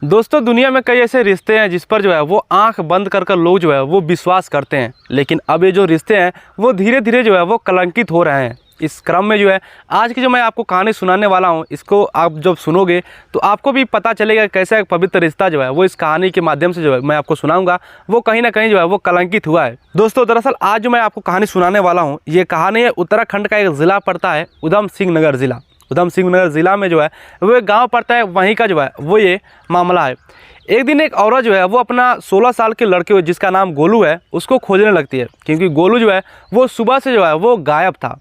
दोस्तों, दुनिया में कई ऐसे रिश्ते हैं जिस पर जो है वो आंख बंद कर लोग जो है वो विश्वास करते हैं, लेकिन अब ये जो रिश्ते हैं वो धीरे धीरे जो है वो कलंकित हो रहे हैं। इस क्रम में जो है आज की जो मैं आपको कहानी सुनाने वाला हूँ, इसको आप जब सुनोगे तो आपको भी पता चलेगा कैसा एक पवित्र रिश्ता जो है वो इस कहानी के माध्यम से जो है मैं आपको सुनाऊंगा वो कहीं ना कहीं जो है वो कलंकित हुआ है। दोस्तों, दरअसल आज जो मैं आपको कहानी सुनाने वाला हूँ, ये कहानी है उत्तराखंड का एक ज़िला पड़ता है उधम सिंह नगर ज़िला। उधम सिंह नगर ज़िला में जो है वो एक गाँव पड़ता है, वहीं का जो है वो ये मामला है। एक दिन एक औरत जो है वो अपना 16 साल के लड़के जिसका नाम गोलू है उसको खोजने लगती है, क्योंकि गोलू जो है वो सुबह से जो है वो गायब था।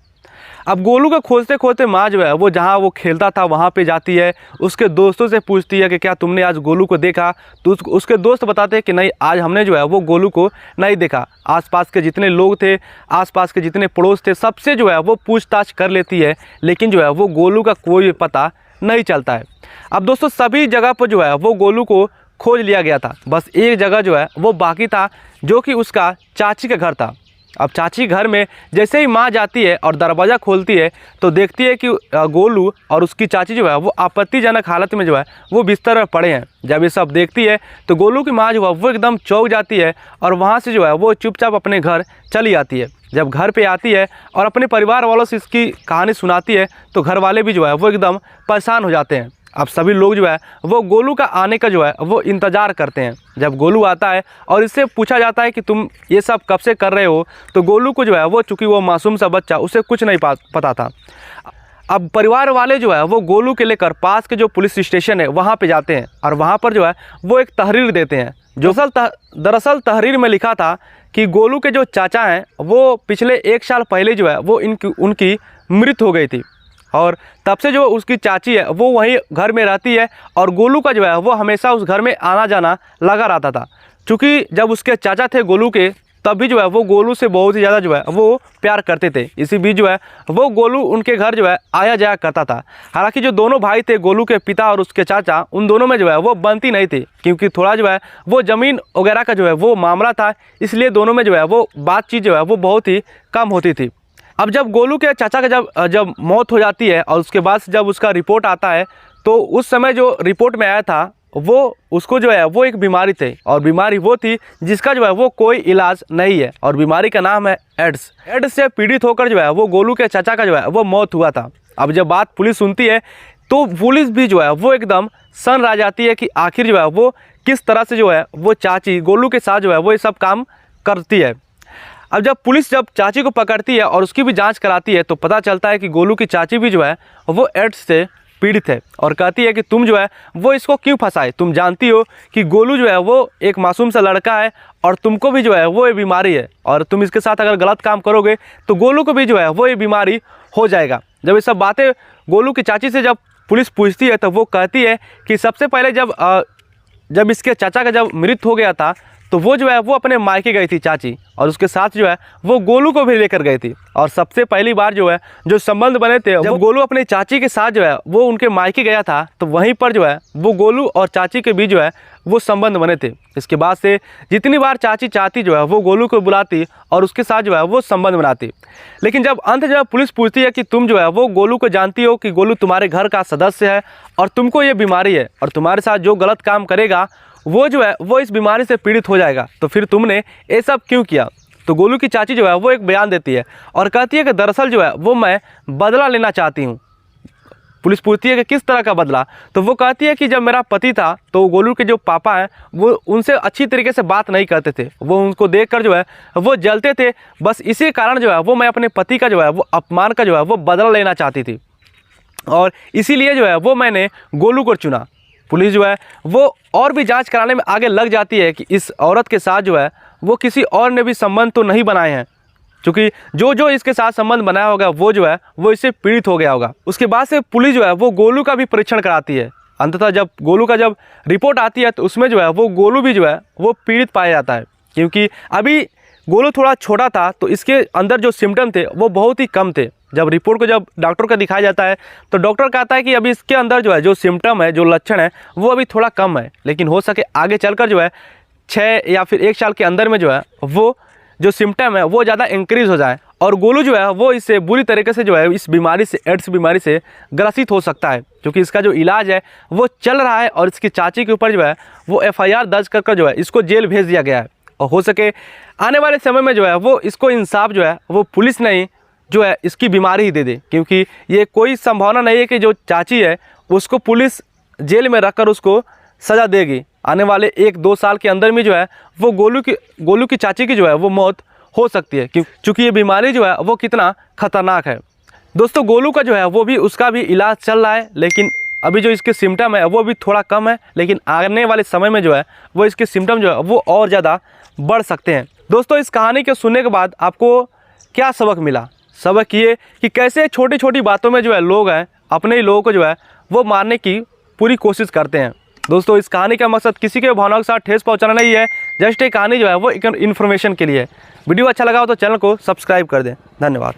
अब गोलू को खोजते खोजते माँ जो है वो जहाँ वो खेलता था वहाँ पे जाती है, उसके दोस्तों से पूछती है कि क्या तुमने आज गोलू को देखा, तो उसके दोस्त बताते हैं कि नहीं, आज हमने जो है वो गोलू को नहीं देखा। आसपास के जितने लोग थे, आसपास के जितने पड़ोस थे, सबसे जो है वो पूछताछ कर लेती है, लेकिन जो है वो गोलू का कोई पता नहीं चलता है। अब दोस्तों, सभी जगह पर जो है वो गोलू को खोज लिया गया था, बस एक जगह जो है वो बाकी था, जो कि उसका चाची का घर था। अब चाची घर में जैसे ही माँ जाती है और दरवाज़ा खोलती है तो देखती है कि गोलू और उसकी चाची जो है वो आपत्तिजनक हालत में जो है वो बिस्तर पर पड़े हैं। जब ये सब देखती है तो गोलू की माँ जो है वो एकदम चौंक जाती है और वहाँ से जो है वो चुपचाप अपने घर चली आती है। जब घर पे आती है और अपने परिवार वालों से इसकी कहानी सुनाती है तो घर वाले भी जो है वो एकदम परेशान हो जाते हैं। अब सभी लोग जो है वो गोलू का आने का जो है वो इंतज़ार करते हैं। जब गोलू आता है और इससे पूछा जाता है कि तुम ये सब कब से कर रहे हो, तो गोलू को जो है वो, चूँकि वो मासूम सा बच्चा, उसे कुछ नहीं पता था। अब परिवार वाले जो है वो गोलू के लेकर पास के जो पुलिस स्टेशन है वहाँ पे जाते हैं और वहाँ पर जो है वो एक तहरीर देते हैं। जो दरअसल तहरीर में लिखा था कि गोलू के जो चाचा हैं वो पिछले 1 साल पहले जो है वो उनकी मृत्यु हो गई थी, और तब से जो उसकी चाची है वो वहीं घर में रहती है और गोलू का जो है वो हमेशा उस घर में आना जाना लगा रहता था। क्योंकि जब उसके चाचा थे गोलू के, तब भी जो है वो गोलू से बहुत ही ज़्यादा जो है वो प्यार करते थे। इसी बीच जो है वो गोलू उनके घर जो है आया जाया करता था। हालांकि जो दोनों भाई थे, गोलू के पिता और उसके चाचा, उन दोनों में जो है वो बनती नहीं थी, क्योंकि थोड़ा जो है वो ज़मीन वगैरह का जो है वो मामला था, इसलिए दोनों में जो है वो बातचीत जो है वो बहुत ही कम होती थी। अब जब गोलू के चाचा का जब मौत हो जाती है और उसके बाद जब उसका रिपोर्ट आता है, तो उस समय जो रिपोर्ट में आया था वो उसको जो है वो एक बीमारी थी, और बीमारी वो थी जिसका जो है वो कोई इलाज नहीं है, और बीमारी का नाम है एड्स। एड्स से पीड़ित होकर जो है वो गोलू के चाचा का जो है वो मौत हुआ था। अब जब बात पुलिस सुनती है तो पुलिस भी जो है वो एकदम सन रह जाती है कि आखिर जो है वो किस तरह से जो है वो चाची गोलू के साथ जो है वो ये सब काम करती है। अब जब पुलिस चाची को पकड़ती है और उसकी भी जांच कराती है तो पता चलता है कि गोलू की चाची भी जो है वो एड्स से पीड़ित है, और कहती है कि तुम जो है वो इसको क्यों फंसाए, तुम जानती हो कि गोलू जो है वो एक मासूम सा लड़का है और तुमको भी जो है वो ये बीमारी है, और तुम इसके साथ अगर गलत काम करोगे तो गोलू को भी जो है वो ये बीमारी हो जाएगा। जब ये सब बातें गोलू की चाची से जब पुलिस पूछती है तो वो कहती है कि सबसे पहले जब इसके चाचा का जब मृत्यु हो गया था तो वो जो है वो अपने मायके गई थी चाची, और उसके साथ जो है वो गोलू को भी लेकर गई थी। और सबसे पहली बार जो है जो संबंध बने थे, जब गोलू अपने चाची के साथ जो है वो उनके मायके गया था तो वहीं पर जो है वो गोलू और चाची के बीच जो है वो संबंध बने थे। इसके बाद से जितनी बार चाची चाहती जो है वो गोलू को बुलाती और उसके साथ जो है वो संबंध बनाती। लेकिन जब अंत जो है पुलिस पूछती है कि तुम जो है वो गोलू को जानती हो कि गोलू तुम्हारे घर का सदस्य है और तुमको ये बीमारी है, और तुम्हारे साथ जो गलत काम करेगा वो जो है वो इस बीमारी से पीड़ित हो जाएगा, तो फिर तुमने ये सब क्यों किया। तो गोलू की चाची जो है वो एक बयान देती है और कहती है कि दरअसल जो है वो मैं बदला लेना चाहती हूँ। पुलिस पूछती है कि किस तरह का बदला, तो वो कहती है कि जब मेरा पति था तो गोलू के जो पापा हैं वो उनसे अच्छी तरीके से बात नहीं करते थे, वो उनको देखकर जो है वो जलते थे। बस इसी कारण जो है वो मैं अपने पति का जो है वो अपमान का जो है वो बदला लेना चाहती थी, और इसीलिए जो है वो मैंने गोलू को चुना। पुलिस जो है वो और भी जांच कराने में आगे लग जाती है कि इस औरत के साथ जो है वो किसी और ने भी संबंध तो नहीं बनाए हैं, क्योंकि जो इसके साथ संबंध बनाया होगा वो जो है वो इससे पीड़ित हो गया होगा। उसके बाद से पुलिस जो है वो गोलू का भी परीक्षण कराती है। अंततः जब गोलू का जब रिपोर्ट आती है तो उसमें जो है वो गोलू भी जो है वो पीड़ित पाया जाता है, क्योंकि अभी गोलू थोड़ा छोटा था तो इसके अंदर जो सिम्टम थे वो बहुत ही कम थे। जब रिपोर्ट को जब डॉक्टर को दिखाया जाता है तो डॉक्टर कहता है कि अभी इसके अंदर जो है जो सिम्टम है, जो लक्षण है वो अभी थोड़ा कम है, लेकिन हो सके आगे चलकर जो है 6 या फिर 1 साल के अंदर में जो है वो जो सिम्टम है वो ज़्यादा इंक्रीज़ हो जाए और गोलू जो है वो इससे बुरी तरीके से जो है इस बीमारी से, एड्स बीमारी से ग्रसित हो सकता है, क्योंकि इसका जो इलाज है वो चल रहा है और इसकी चाची के ऊपर जो है वो FIR दर्ज कर जो है इसको जेल भेज दिया गया है। और हो सके आने वाले समय में जो है वो इसको इंसाफ जो है वो पुलिस नहीं जो है इसकी बीमारी ही दे दे, क्योंकि ये कोई संभावना नहीं है कि जो चाची है उसको पुलिस जेल में रखकर उसको सज़ा देगी। आने वाले 1-2 साल के अंदर में जो है वो गोलू की चाची की जो है वो मौत हो सकती है, क्योंकि ये बीमारी जो है वो कितना खतरनाक है। दोस्तों गोलू का जो है वो भी उसका भी इलाज चल रहा है, लेकिन अभी जो इसके सिम्टम है वो भी थोड़ा कम है, लेकिन आने वाले समय में जो है वो इसके सिम्टम जो है वो और ज़्यादा बढ़ सकते हैं। दोस्तों इस कहानी के सुनने के बाद आपको क्या सबक मिला? सबक ये कि कैसे छोटी छोटी बातों में जो है लोग हैं अपने ही लोगों को जो है वो मारने की पूरी कोशिश करते हैं। दोस्तों इस कहानी का मकसद किसी के भावनाओं के साथ ठेस पहुंचाना नहीं है, जस्ट एक कहानी जो है वो एक इन्फॉर्मेशन के लिए है। वीडियो अच्छा लगा हो तो चैनल को सब्सक्राइब कर दें। धन्यवाद।